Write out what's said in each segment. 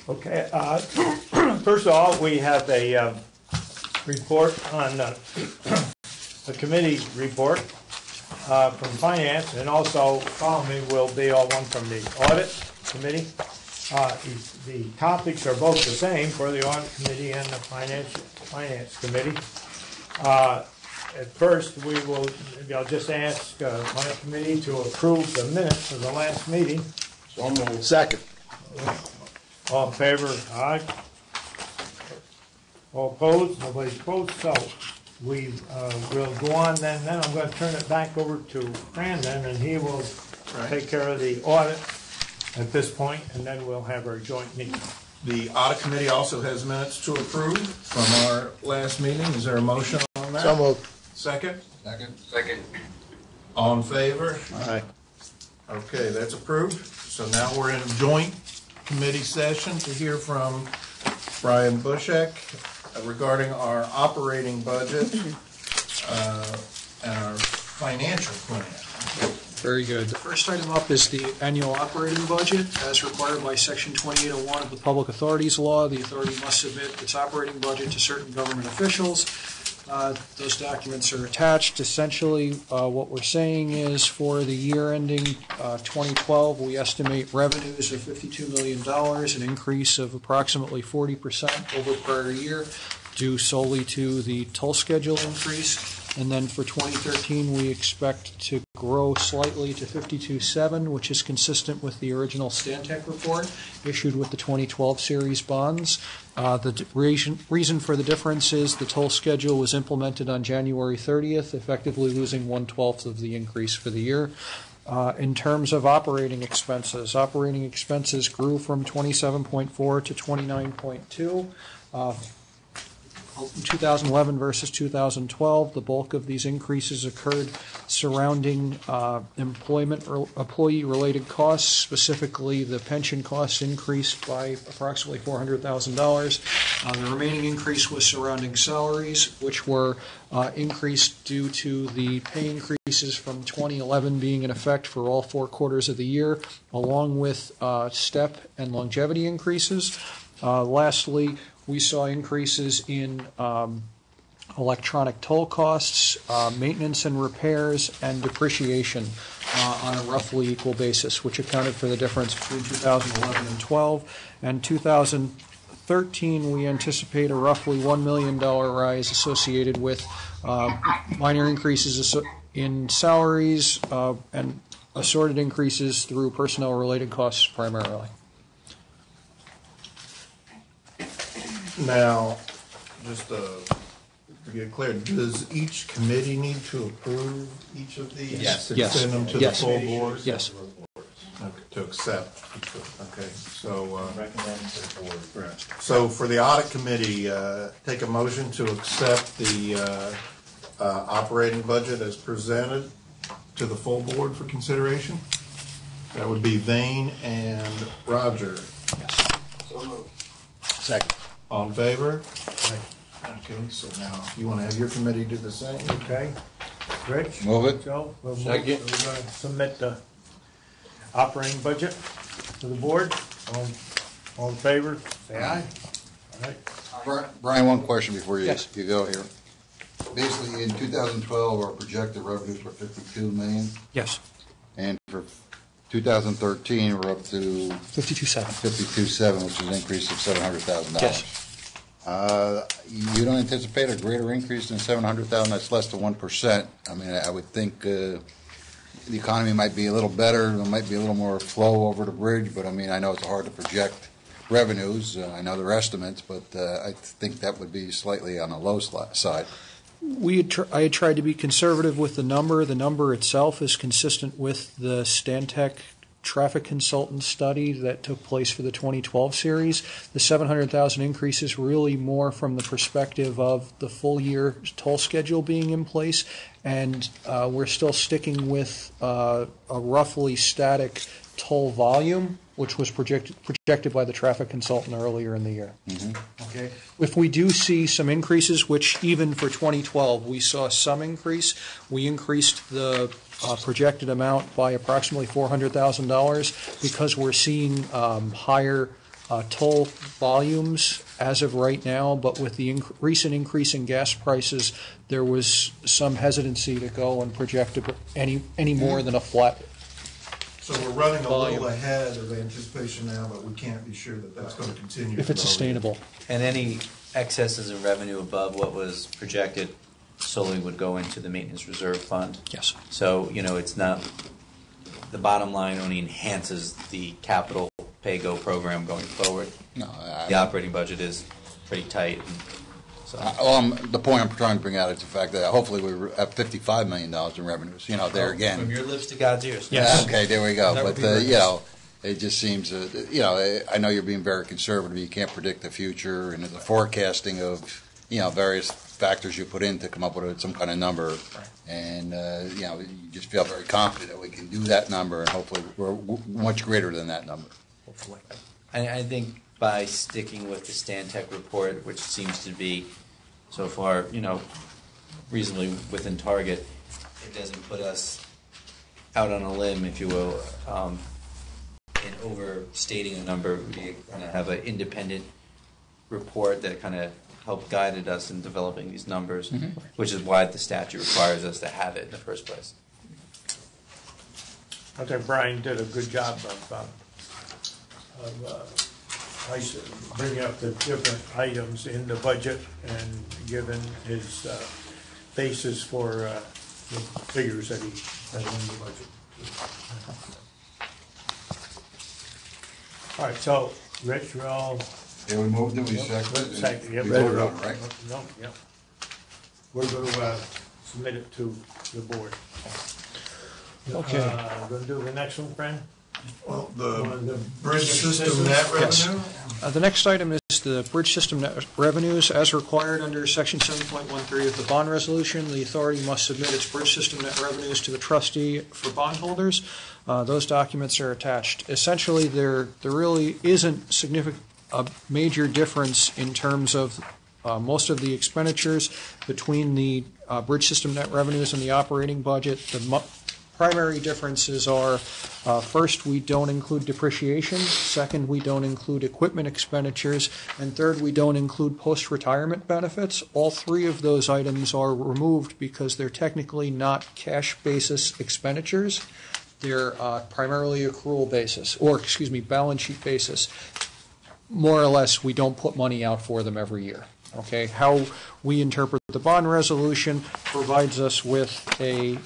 Okay. First of all, we have a report on a committee report from Finance, and also following me will be one from the Audit Committee. The topics are both the same for the Audit Committee and the Finance Committee. At first, I'll just ask Audit Committee to approve the minutes of the last meeting. So moved. Second. All in favor? Aye. All opposed? Nobody's opposed. So we will go on then. Then I'm going to turn it back over to Brandon, and he will take care of the audit at this point, and then we'll have our joint meeting. The Audit Committee also has minutes to approve from our last meeting. Is there a motion on that? So moved. Second? Second. All in favor? Aye. Okay, that's approved. So now we're in joint committee session to hear from Brian Bushek regarding our operating budget and our financial plan. Very good. The first item up is the annual operating budget. As required by Section 2801 of the Public Authorities Law, the authority must submit its operating budget to certain government officials. Those documents are attached. Essentially, what we're saying is for the year ending 2012, we estimate revenues of $52 million, an increase of approximately 40% over prior year, due solely to the toll schedule increase. And then for 2013, we expect to grow slightly to 52.7, which is consistent with the original Stantec report issued with the 2012 series bonds. The reason for the difference is the toll schedule was implemented on January 30th, effectively losing 1/12 of the increase for the year. In terms of operating expenses grew from 27.4 to 29.2. 2011 versus 2012, the bulk of these increases occurred surrounding employee-related costs. Specifically, the pension costs increased by approximately $400,000. The remaining increase was surrounding salaries, which were increased due to the pay increases from 2011 being in effect for all 4 quarters of the year, along with step and longevity increases. Lastly, we saw increases in electronic toll costs, maintenance and repairs, and depreciation on a roughly equal basis, which accounted for the difference between 2011 and 12. And 2013, we anticipate a roughly $1 million rise associated with minor increases in salaries and assorted increases through personnel-related costs primarily. Now, just to get clear, does each committee need to approve each of these? Yes. To Yes. send them to Yes. the full board? Yes. Okay, to accept. Okay, so Recommend to the board. right. So for the audit committee, take a motion to accept the operating budget as presented to the full board for consideration. That would be Vane and Roger. Yes. So moved. Second. All in favor? Okay, so now you want to have your committee do the same? Okay. Rich? Move it. Joe? We'll move. Second. So we're going to submit the operating budget to the board. All in favor? Say aye. All right. Brian, one question before you Yes. go here. Basically, in 2012, our projected revenues were $52 million, Yes. and for 2013, we're up to 52.7. $52.7, which is an increase of $700,000. Yes. You don't anticipate a greater increase than $700,000? That's less than 1%. I mean, I would think the economy might be a little better. There might be a little more flow over the bridge, but I mean, I know it's hard to project revenues. I know they're estimates, but I think that would be slightly on the low side. I had tried to be conservative with the number. The number itself is consistent with the Stantec traffic consultant study that took place for the 2012 series. The 700,000 increase is really more from the perspective of the full year toll schedule being in place, and we're still sticking with a roughly static toll volume, which was projected by the traffic consultant earlier in the year. Mm-hmm. Okay. If we do see some increases, which even for 2012 we saw some increase, we increased the projected amount by approximately $400,000 because we're seeing higher toll volumes as of right now, but with the recent increase in gas prices, there was some hesitancy to go and project any more than a flat. So we're running a Volume. little ahead of anticipation now, but we can't be sure that that's going to continue. If it's for the- sustainable. And any excesses in revenue above what was projected solely would go into the maintenance reserve fund. Yes. So, it's not, the bottom line only enhances the capital pay-go program going forward. No, The operating budget is pretty tight. And so, the point I'm trying to bring out is the fact that hopefully we're at $55 million in revenues, there again. from your lips to God's ears. Yes. Okay, there we go. That would But, be very it just seems, I know you're being very conservative. You can't predict the future and the forecasting of, various factors you put in to come up with some kind of number. And, you just feel very confident that we can do that number, and hopefully we're much greater than that number. Hopefully. I think by sticking with the Stantec report, which seems to be so far, reasonably within target, it doesn't put us out on a limb, if you will, in overstating a number. We kind of have an independent report that kind of helped guided us in developing these numbers, which is why the statute requires us to have it in the first place. I think Brian did a good job of bringing up the different items in the budget and giving his basis for the figures that he has in the budget. All right, so Rich, we're all Yeah, we moved it, we seconded it. second. We voted on it, right? No, yeah. We're going to submit it to the board. Okay. Going to do the next one, Fran? Well, On the bridge system net Yes. revenue? The next item is the bridge system net revenues. As required under Section 7.13 of the bond resolution, the authority must submit its bridge system net revenues to the trustee for bondholders. Those documents are attached. Essentially, there really isn't a major difference in terms of most of the expenditures between the bridge system net revenues and the operating budget. The primary differences are, first, we don't include depreciation. Second, we don't include equipment expenditures. And third, we don't include post-retirement benefits. All three of those items are removed because they're technically not cash basis expenditures. They're primarily accrual basis, balance sheet basis. More or less, we don't put money out for them every year. Okay, how we interpret the bond resolution provides us with a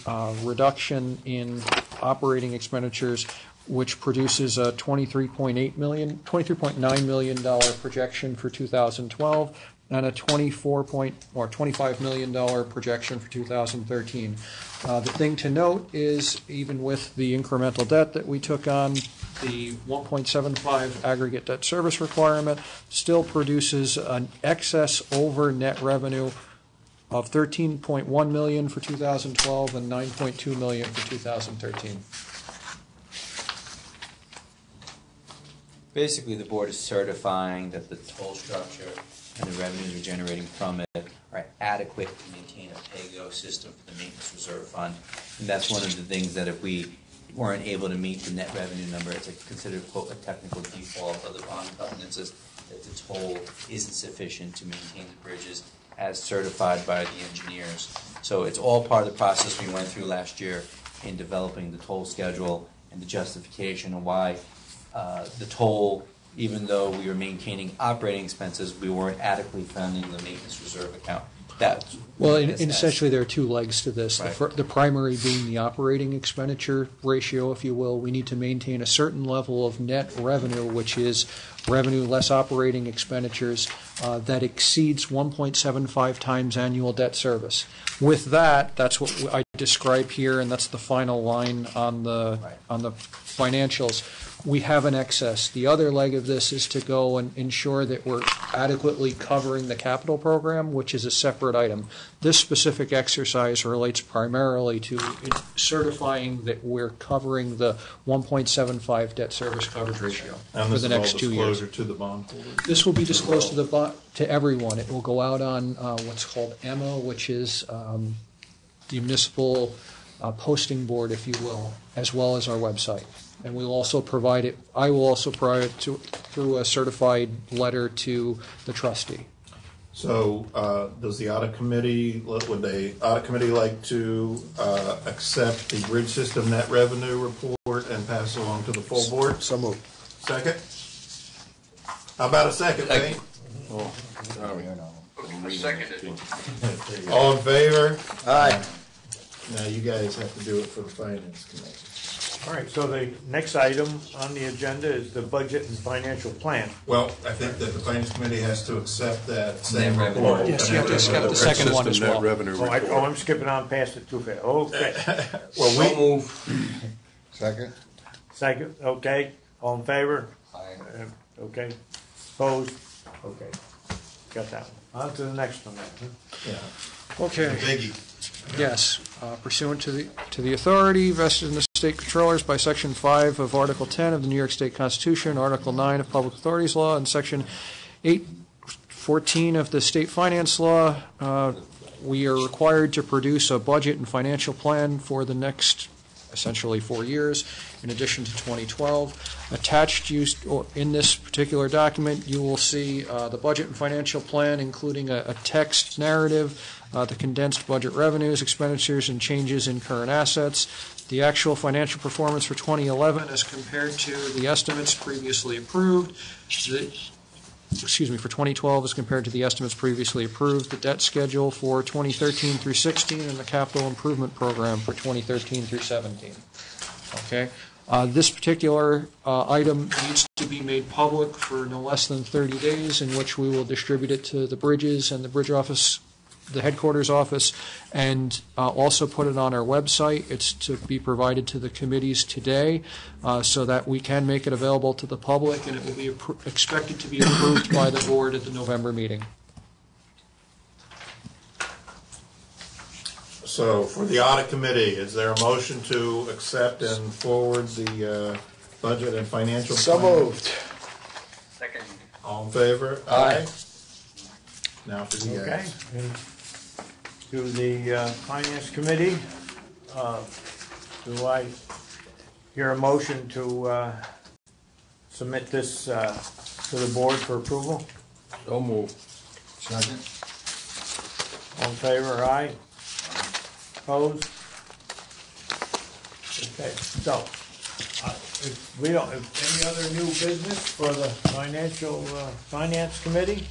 reduction in operating expenditures, which produces a $23.9 million projection for 2012 and a $25 million projection for 2013. The thing to note is, even with the incremental debt that we took on, the 1.75 aggregate debt service requirement still produces an excess over net revenue of $13.1 million for 2012 and $9.2 million for 2013. Basically, the board is certifying that the toll structure and the revenues we're generating from it are adequate to maintain a pay-go system for the maintenance reserve fund. And that's one of the things that if we weren't able to meet the net revenue number, it's considered, quote, a technical default of the bond covenants, is that the toll isn't sufficient to maintain the bridges as certified by the engineers. So it's all part of the process we went through last year in developing the toll schedule and the justification of why the toll, even though we were maintaining operating expenses, we weren't adequately funding the maintenance reserve account. Essentially, there are two legs to this. Right. The primary being the operating expenditure ratio, if you will. We need to maintain a certain level of net revenue, which is revenue less operating expenditures, that exceeds 1.75 times annual debt service. With that, that's what I describe here, and that's the final line on the financials. We have an excess. The other leg of this is to go and ensure that we're adequately covering the capital program, which is a separate item. This specific exercise relates primarily to certifying that we're covering the 1.75 debt service coverage ratio for the next 2 years. Disclosure to the bondholders. This will be disclosed to everyone. It will go out on what's called EMA, which is the municipal posting board, if you will, as well as our website. And we will also provide it. I will also provide it through a certified letter to the trustee. So, does the audit committee, would the audit committee like to accept the bridge system net revenue report and pass it along to the full board? So moved. Second? How about a second, Wayne? Seconded. All in favor? Aye. Now you guys have to do it for the finance committee. All right, so the next item on the agenda is the budget and financial plan. Well, I think that the finance committee has to accept that same Net revenue. report. Yes, you have to accept the second one as well. I'm skipping on past it too fast. Okay. Well, we move. Second? Second, okay. All in favor? Okay. Opposed? Okay. Got that one. On to the next one then. Yeah. Okay. Biggie. Yes, pursuant to the authority vested in the state controllers by Section 5 of Article 10 of the New York State Constitution, Article 9 of Public Authorities Law, and Section 814 of the State Finance Law, we are required to produce a budget and financial plan for the next, essentially, 4 years, in addition to 2012. Attached in this particular document, you will see the budget and financial plan, including a text narrative, the condensed budget revenues, expenditures, and changes in current assets, the actual financial performance for 2011 as compared to the estimates previously approved, for 2012 as compared to the estimates previously approved, the debt schedule for 2013 through 16, and the capital improvement program for 2013 through 17. Okay. This particular item needs to be made public for no less than 30 days, in which we will distribute it to the bridges and the bridge office, the headquarters office, and also put it on our website. It's to be provided to the committees today so that we can make it available to the public, and it will be expected to be approved by the board at the November meeting. So for the audit committee, is there a motion to accept and forward the budget and financial plan? So moved. Second. All in favor? Aye. Now for the Okay. guys. And to the finance committee, do I hear a motion to submit this to the board for approval? So moved. Second? All in favor, aye? Opposed? Okay, so, if any other new business for the finance committee?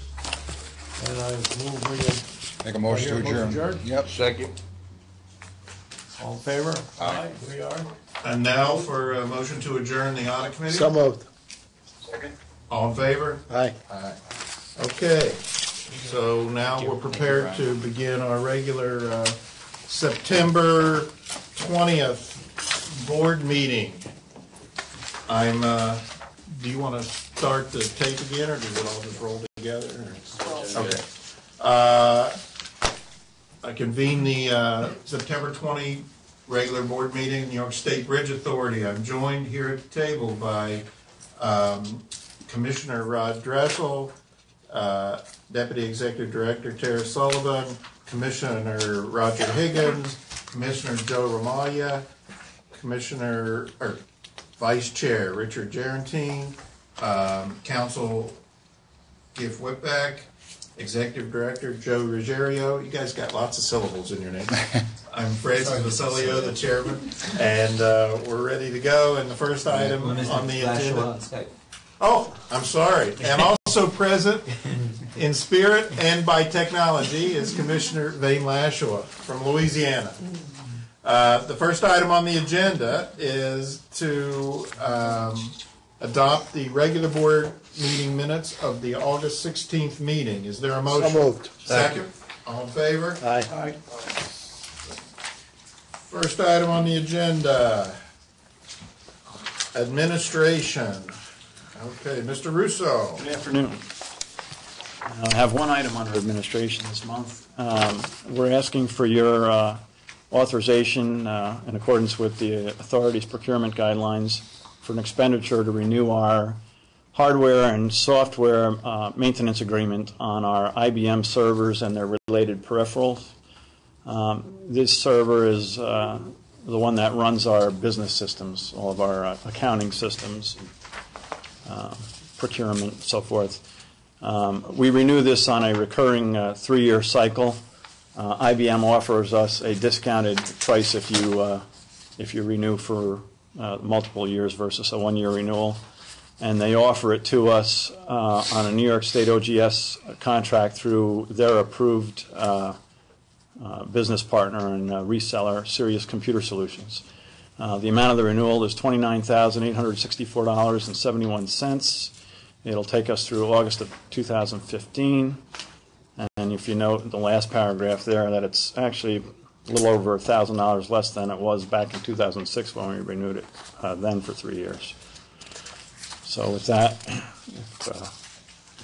And I move we Make a motion to Motion adjourn. adjourned? Yep. Second. all in favor? Aye. We are. And now for a motion to adjourn the audit committee? So moved. Second. All in favor? Aye. Okay, so now we're prepared to begin our regular September 20th board meeting. Do you want to start the tape again, or does it all just roll together? Okay. I convene the September 20 regular board meeting, New York State Bridge Authority. I'm joined here at the table by Commissioner Rod Dressel, Deputy Executive Director Tara Sullivan, Commissioner Roger Higgins, Commissioner Joe Ramaglia, Vice Chair Richard Gerentine, Counsel Gif Whitbeck, Executive Director Joe Ruggiero. You guys got lots of syllables in your name. I'm Francis Vasilio, the chairman, and we're ready to go. And the first item on the agenda. Oh, I'm sorry. And also present in spirit and by technology is Commissioner Vane Lashua from Louisiana. The first item on the agenda is to adopt the regular board meeting minutes of the August 16th meeting. Is there a motion? So moved. Second. All in favor? Aye. Aye. First item on the agenda, administration. Okay, Mr. Russo. Good afternoon. I have one item under administration this month. We're asking for your authorization in accordance with the authority's procurement guidelines for an expenditure to renew our hardware and software maintenance agreement on our IBM servers and their related peripherals. This server is the one that runs our business systems, all of our accounting systems, procurement, so forth. We renew this on a recurring 3-year cycle. IBM offers us a discounted price if you renew for multiple years versus a 1-year renewal. And they offer it to us on a New York State OGS contract through their approved business partner and reseller, Sirius Computer Solutions. The amount of the renewal is $29,864.71. It'll take us through August of 2015. And if you note the last paragraph there, that it's actually a little over $1,000 less than it was back in 2006 when we renewed it then for 3 years. So with that,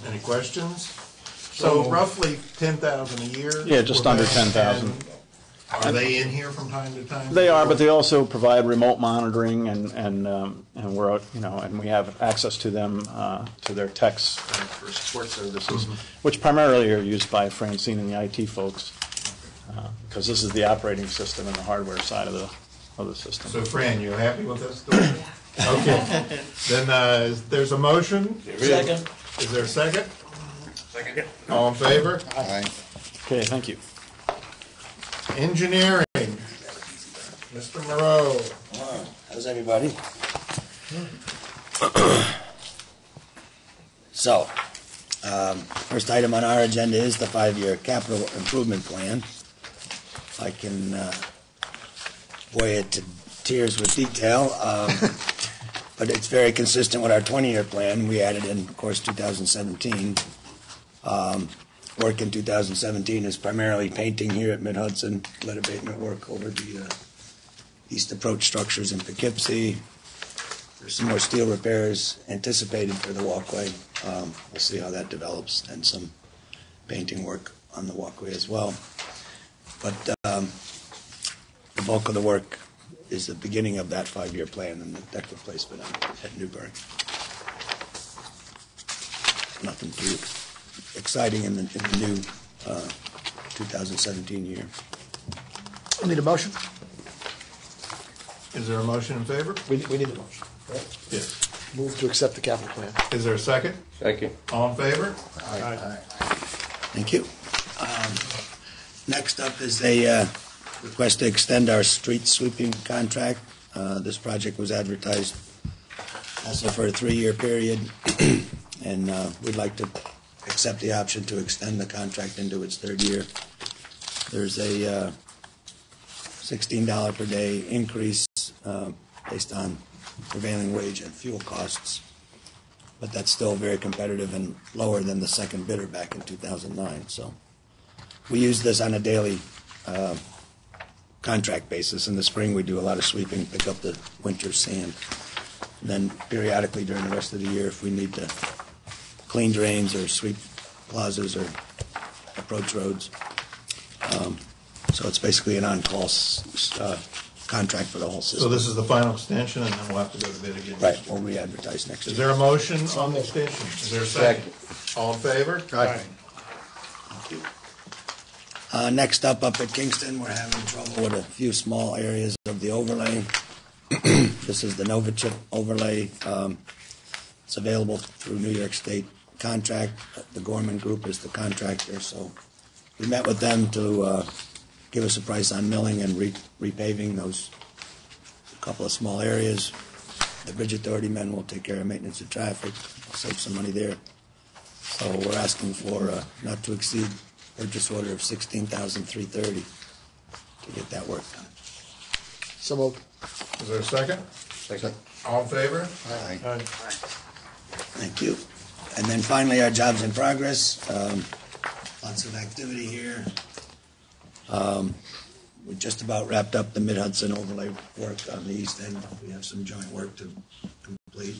Any questions? So roughly 10,000 a year? Yeah, just we're under paying, 10,000. and Are they in here from time to time? They are, but they also provide remote monitoring, and we're, and we have access to them, to their techs for support services, which primarily are used by Francine and the IT folks, because this is the operating system and the hardware side of the system. So Fran, you happy with this? Okay. Then there's a motion. Second. Is there a second? Second. All in favor? Aye. Okay, thank you. Engineering. Mr. Moreau. How's everybody? So, first item on our agenda is the 5-year capital improvement plan. I can bore you to tears with detail, but it's very consistent with our 20-year plan. We added in, of course, 2017. Work in 2017 is primarily painting here at Mid-Hudson, lead abatement work over the east approach structures in Poughkeepsie. There's some more steel repairs anticipated for the walkway. We'll see how that develops, and some painting work on the walkway as well. But the bulk of the work is the beginning of that 5-year plan and the deck replacement at Newburgh. Nothing too exciting in the new 2017 year. I need a motion? Is there a motion in favor? We need a motion. Right? Yes. Move to accept the capital plan. Is there a second? Second. All in favor? Aye. Thank you. Next up is a request to extend our street sweeping contract. This project was advertised also for a 3-year period, and we'd like to accept the option to extend the contract into its 3rd year. There's a $16 per day increase based on prevailing wage and fuel costs, but that's still very competitive and lower than the second bidder back in 2009. So we use this on a daily contract basis. In the spring, we do a lot of sweeping, pick up the winter sand. And then periodically during the rest of the year, if we need to clean drains or sweep plazas or approach roads. So it's basically an on-call contract for the whole system. So this is the final extension, and then we'll have to go to bid again. Right, we'll re-advertise next year. Is there a motion on the extension? Is there a second? All in favor? Aye. Next up at Kingston, we're having trouble with a few small areas of the overlay. This is the Nova Chip overlay. It's available through New York State contract. The Gorman Group is the contractor, so we met with them to give us a price on milling and repaving those couple of small areas. The Bridge Authority men will take care of maintenance of traffic, save some money there. So we're asking for not to exceed purchase order of $16,330 to get that work done. So moved. Is there a second? Second. All in favor? Aye. Aye. Thank you. And then finally, our jobs in progress. Lots of activity here. We just about wrapped up the Mid-Hudson overlay work on the east end. We have some joint work to complete.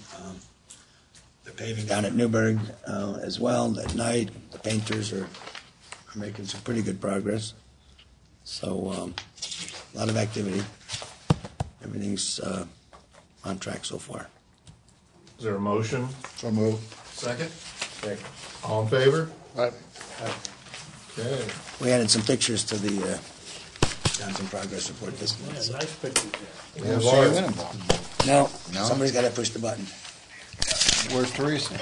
The paving down at Newburgh as well at night. The painters are making some pretty good progress. So a lot of activity. Everything's on track so far. Is there a motion? So moved. Second? Second. All in favor? Aye. Okay. We added some pictures to the Johnson progress report this month. Yeah, so- nice pictures there. Yeah, see you in 'em, Bob. No, No? somebody's got to push the button. Where's Teresa?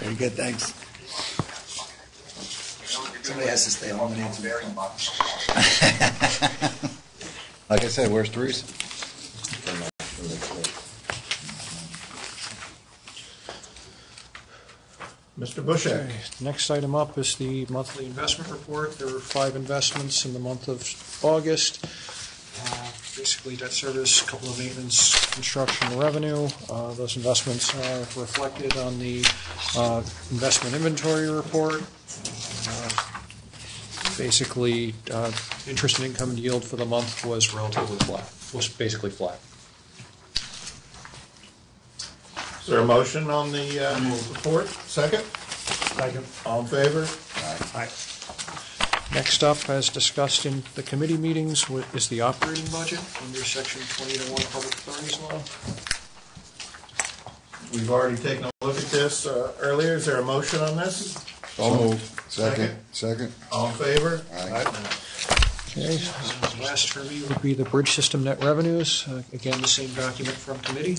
Very good, thanks. Somebody has to stay home and answer. Like I said, where's Teresa? Mr. Bushek. Okay, next item up is the monthly investment report. There were 5 investments in the month of August. Basically debt service, a couple of maintenance, construction, and revenue. Those investments are reflected on the investment inventory report. Basically, interest and income yield for the month was relatively flat, was basically flat. Is there a motion on the report? Second? Second. All in favor? Aye. Next up, as discussed in the committee meetings, is the operating budget under Section 20-1 Public Authorities Law. We've already taken a look at this earlier. Is there a motion on this? So moved. Second. All in favor? Aye. Okay, last for me would be the bridge system net revenues. Again, the same document from committee.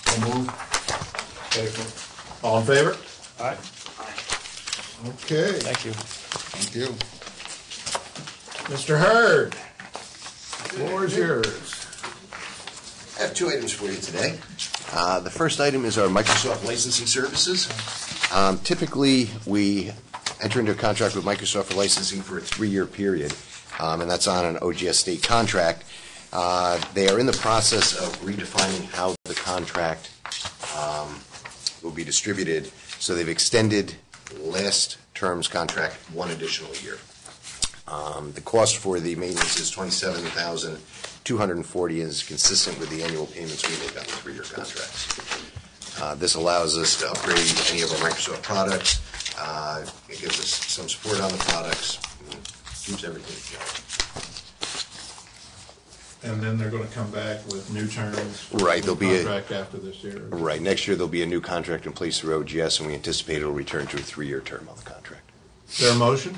So moved. All in favor? Aye. Okay. Thank you. Thank you. Mr. Hurd, floor is yours. I have 2 items for you today. The first item is our Microsoft licensing services. Typically, we enter into a contract with Microsoft for licensing for a 3-year period, and that's on an OGS state contract. They are in the process of redefining how the contract will be distributed, so they've extended last term's contract 1 additional year. The cost for the maintenance is $27,240 and is consistent with the annual payments we make on the 3-year contracts. This allows us to upgrade any of our Microsoft products. It gives us some support on the products, and keeps everything together. And then they're going to come back with new terms. for Right, the there'll be a- contract after this year. Right, next year there'll be a new contract in place through OGS, and we anticipate it'll return to a 3-year term on the contract. Is there a motion?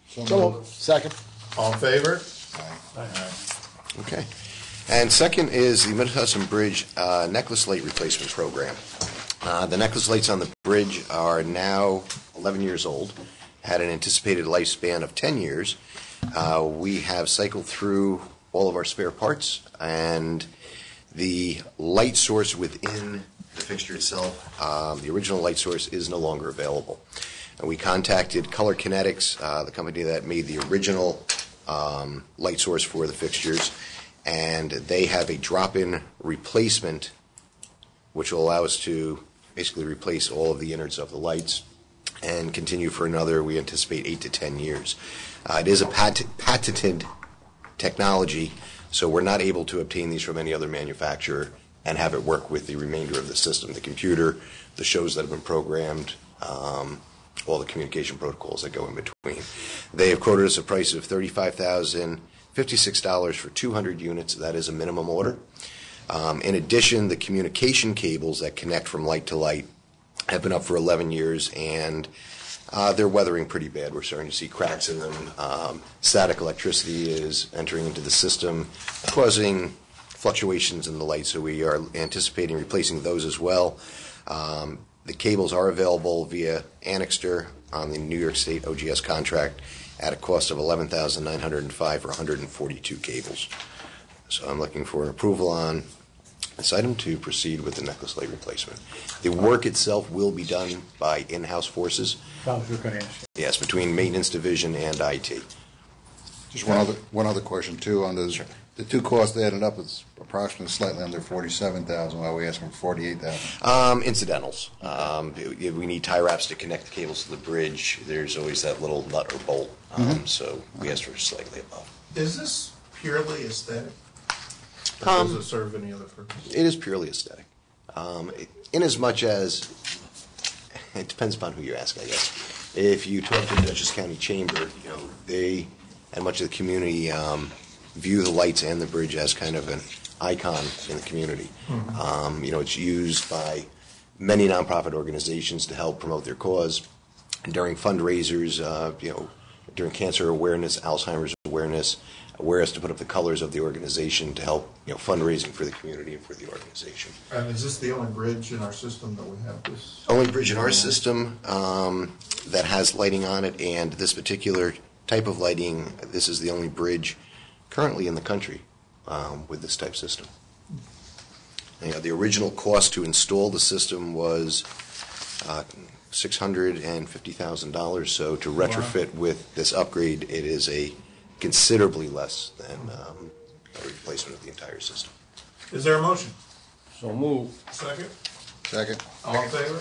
So moved. Second. All in favor? Okay. And second is the Mid-Hudson Bridge necklace light replacement program. The necklace lights on the bridge are now 11 years old, had an anticipated lifespan of 10 years. We have cycled through all of our spare parts, and the light source within the fixture itself, the original light source, is no longer available. And we contacted Color Kinetics, the company that made the original light source for the fixtures, and they have a drop-in replacement which will allow us to basically replace all of the innards of the lights and continue for another, we anticipate, 8 to 10 years. It is a patented technology, so we're not able to obtain these from any other manufacturer and have it work with the remainder of the system, the computer, the shows that have been programmed, all the communication protocols that go in between. They have quoted us a price of $35,056 for 200 units. That is a minimum order. In addition, the communication cables that connect from light to light have been up for 11 years, and they're weathering pretty bad. We're starting to see cracks in them. Static electricity is entering into the system, causing fluctuations in the light, so we are anticipating replacing those as well. The cables are available via Annixter on the New York State OGS contract at a cost of $11,905 for 142 cables. So I'm looking for an approval on this item to proceed with the necklace light replacement. The work itself will be done by in-house forces. I was going to ask you. Yes, between maintenance division and IT. Just one other question too, on the 2 costs added up, it's approximately slightly under 47,000, while we asking for 48,000. Incidentals. We need tie wraps to connect the cables to the bridge. There's always that little nut or bolt, so we asked for slightly above. Is this purely aesthetic? Or does it serve any other purpose? It is purely aesthetic. In as much as, it depends upon who you ask, I guess. If you talk to the Dutchess County Chamber, they and much of the community view the lights and the bridge as kind of an icon in the community. It's used by many nonprofit organizations to help promote their cause. And during fundraisers, during cancer awareness, Alzheimer's awareness, whereas to put up the colors of the organization to help, fundraising for the community and for the organization. And is this the only bridge in our system that we have this? Only bridge in our system that has lighting on it, and this particular type of lighting, this is the only bridge currently in the country with this type system. The original cost to install the system was $650,000, so to retrofit with this upgrade, it is a considerably less than a replacement of the entire system. Is there a motion? So move. Second? Second. All in favor?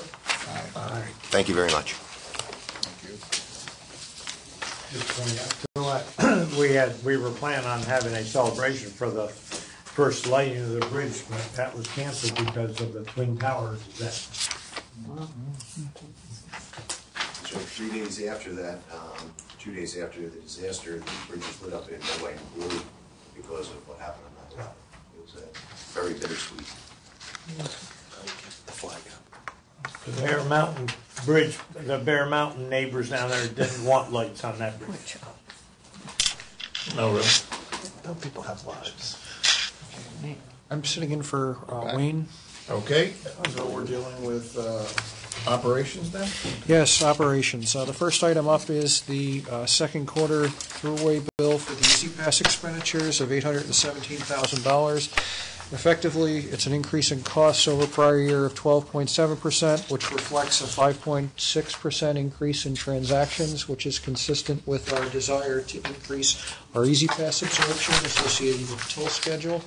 Thank you very much. We were planning on having a celebration for the first lighting of the bridge, but that was canceled because of the Twin Towers event. So 3 days after that, 2 days after the disaster, the bridge was lit up in white and blue because of what happened on that day. It was very bittersweet. The flag up. The Bear Mountain Bridge, the Bear Mountain neighbors down there didn't want lights on that bridge. No, really? No, people have lives. I'm sitting in for Wayne. Okay, so we're dealing with operations then? Yes, operations. The first item up is the second quarter throughway bill for the Easy Pass expenditures of $817,000. Effectively, it's an increase in costs over prior year of 12.7%, which reflects a 5.6% increase in transactions, which is consistent with our desire to increase our Easy Pass absorption associated with the toll schedule.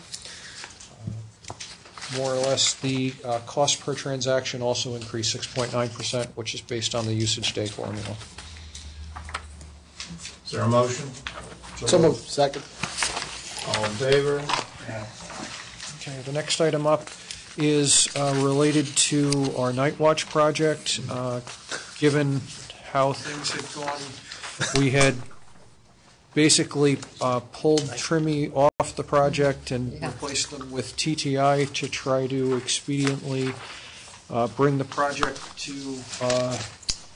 More or less, the cost per transaction also increased 6.9%, which is based on the usage day formula. Is there a motion? So moved. Second. All in favor? Okay, the next item up is related to our Night Watch project. Given how things had gone, we had basically pulled Trimmy off the project and replaced them with TTI to try to expediently bring the project to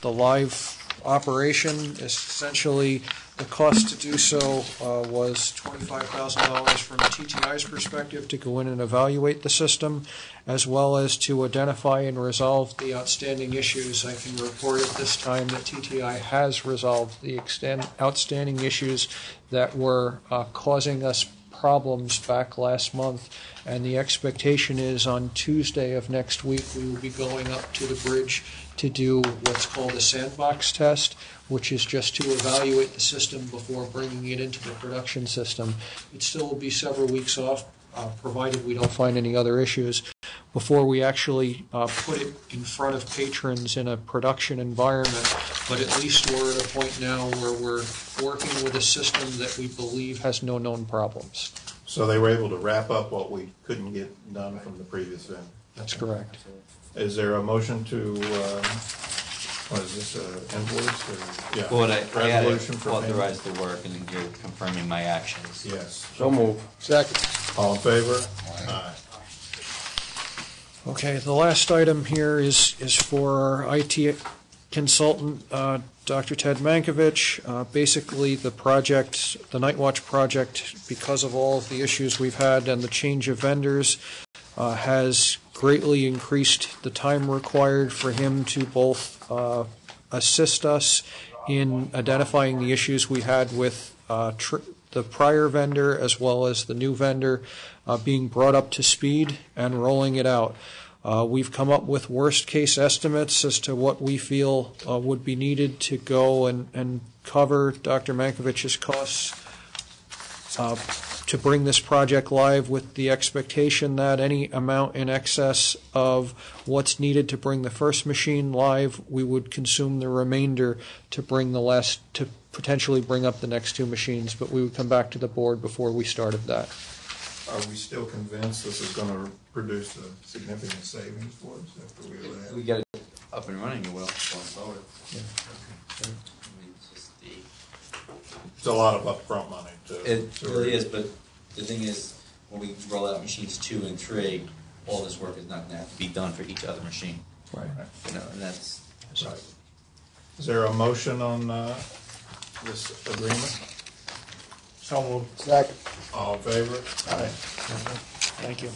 the live operation. Essentially, the cost to do so was $25,000 from TTI's perspective to go in and evaluate the system, as well as to identify and resolve the outstanding issues. I can report at this time that TTI has resolved the outstanding issues that were causing us problems back last month, and the expectation is on Tuesday of next week we will be going up to the bridge to do what's called a sandbox test, which is just to evaluate the system before bringing it into the production system. It still will be several weeks off, provided we don't find any other issues, before we actually put it in front of patrons in a production environment. But at least we're at a point now where we're working with a system that we believe has no known problems. So they were able to wrap up what we couldn't get done from the previous vendor? That's correct. Is there a motion to, what is this, invoice or? Yeah. Well, I had Resolution for payment? authorized the work, and then you're confirming my actions. Yes. So moved. Second. All in favor? Aye. Okay, the last item here is for our IT consultant, Dr. Ted Mankiewicz. Basically, the project, the Night Watch project, because of all of the issues we've had and the change of vendors, has greatly increased the time required for him to both assist us in identifying the issues we had with the prior vendor as well as the new vendor being brought up to speed and rolling it out. We've come up with worst case estimates as to what we feel would be needed to go and cover Dr. Mankiewicz's costs to bring this project live, with the expectation that any amount in excess of what's needed to bring the first machine live, we would consume the remainder to bring the last, to potentially bring up the next two machines, but we would come back to the board before we started that. Are we still convinced this is going to produce a significant savings for us after we do that? We get it up and running, it will, going forward. Yeah. I mean, it's just It's a lot of upfront money It really is, but the thing is, when we roll out machines 2 and 3, all this work is not going to have to be done for each other machine. Right. And that's Right. Is there a motion on this agreement? So moved. Second. All in favor? Aye. Thank you.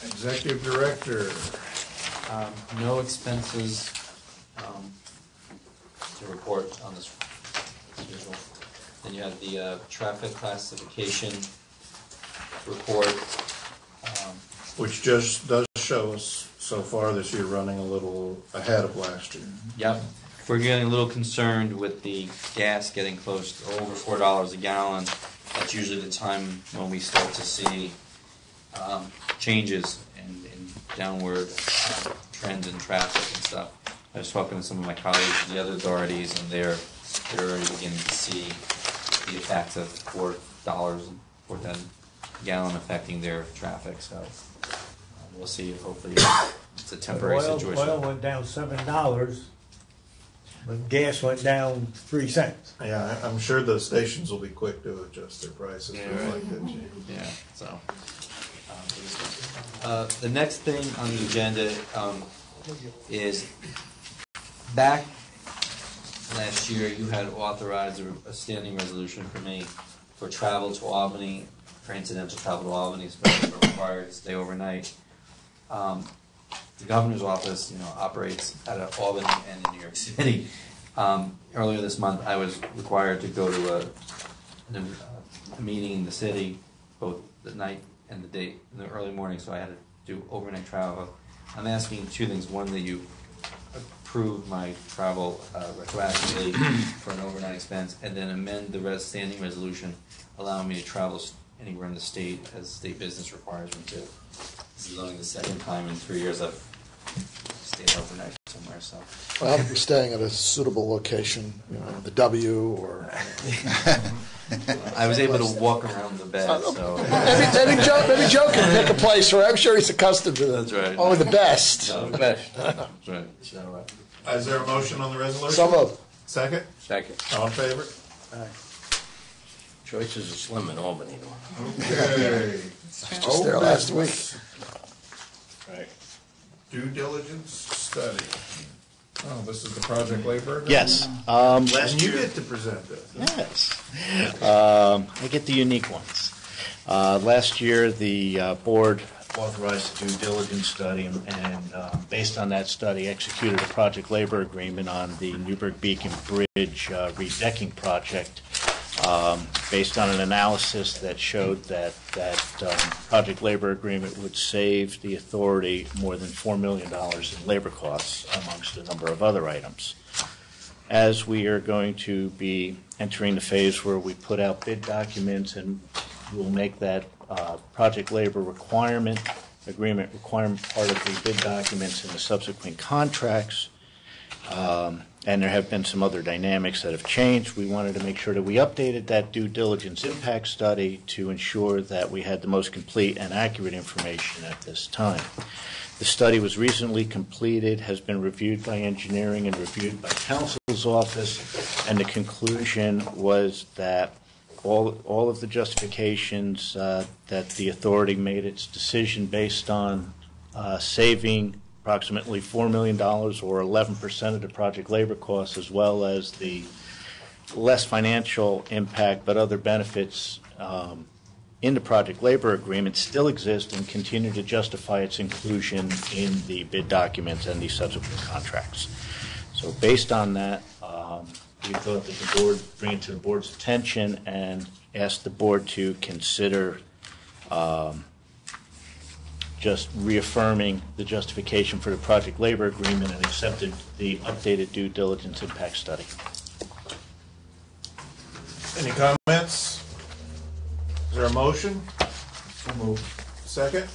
Executive Director, No expenses to report on this as usual. Then you have the traffic classification report. which just does show us so far this year running a little ahead of last year. Yep. We're getting a little concerned with the gas getting close to over $4 a gallon. That's usually the time when we start to see changes and downward trends in traffic and stuff. I was talking to some of my colleagues and the other authorities, and they're already beginning to see the effects of $4 and $4 a gallon affecting their traffic. So we'll see. Hopefully, it's a temporary situation. Oil went down $7, but gas went down 3 cents. Yeah, I'm sure the stations will be quick to adjust their prices. Yeah, to right. reflect that change. Yeah. So the next thing on the agenda is back last year. You had authorized a standing resolution for me for travel to Albany, for incidental travel to Albany, especially if required to stay overnight. The governor's office, operates out of Albany and in New York City. Earlier this month, I was required to go to a meeting in the city, both the night and the day, in the early morning, so I had to do overnight travel. I'm asking 2 things. One, that you approve my travel retroactively for an overnight expense, and then amend the standing resolution allowing me to travel anywhere in the state as state business requires me to. This is only the second time in 3 years I've stayed overnight somewhere. So Well, I'm staying at a suitable location, the W or. I was able to walk around the bed. So Maybe Joe can pick a place where I'm sure he's accustomed to That's right. only the best. No, best. That's right. So, Is there a motion on the resolution? So moved. Second? Second. All in favor? Choices are slim in Albany. Okay. Just there last week. Right. Due diligence study. Oh, this is the project labor? Yes. And you get to present this. Yes. I get the unique ones. Last year, the board authorized a due diligence study, and based on that study, executed a project labor agreement on the Newburgh Beacon Bridge redecking project, based on an analysis that showed that project labor agreement would save the authority more than $4 million in labor costs, amongst a number of other items. As we are going to be entering the phase where we put out bid documents, and we'll make that project labor agreement requirement part of the bid documents and the subsequent contracts, and there have been some other dynamics that have changed. We wanted to make sure that we updated that due diligence impact study to ensure that we had the most complete and accurate information at this time. The study was recently completed, has been reviewed by engineering and reviewed by counsel's office, and the conclusion was that all of the justifications that the authority made its decision based on saving approximately $4 million or 11% of the project labor costs, as well as the less financial impact but other benefits in the project labor agreement, still exist and continue to justify its inclusion in the bid documents and the subsequent contracts. So based on that, we thought that the board bring it to the board's attention and ask the board to consider just reaffirming the justification for the project labor agreement and accepted the updated due diligence impact study. Any comments? Is there a motion? So moved. Second?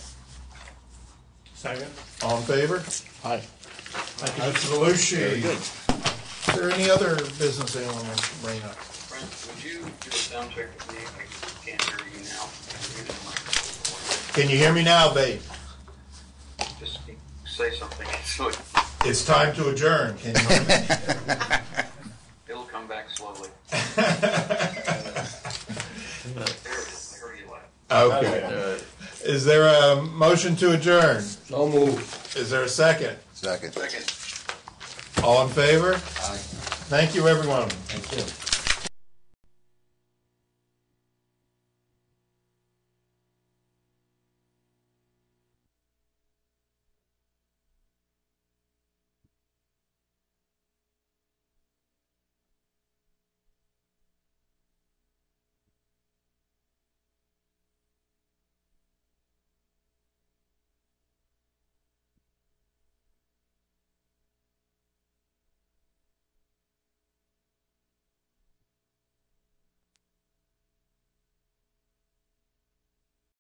Second. All in favor? Aye. Thank you, Mr. Belushi. Very good. Is there any other business anyone wants to bring up? Brent, would you do a sound check with me? I can't hear you now. Can you hear me now, babe? Just say something. So It's time to adjourn. Can you hear me? it'll come back slowly. There it is. I heard you laugh. Okay. Is there a motion to adjourn? So moved. Is there a second? Second. Second. All in favor? Aye. Thank you, everyone. Thank you.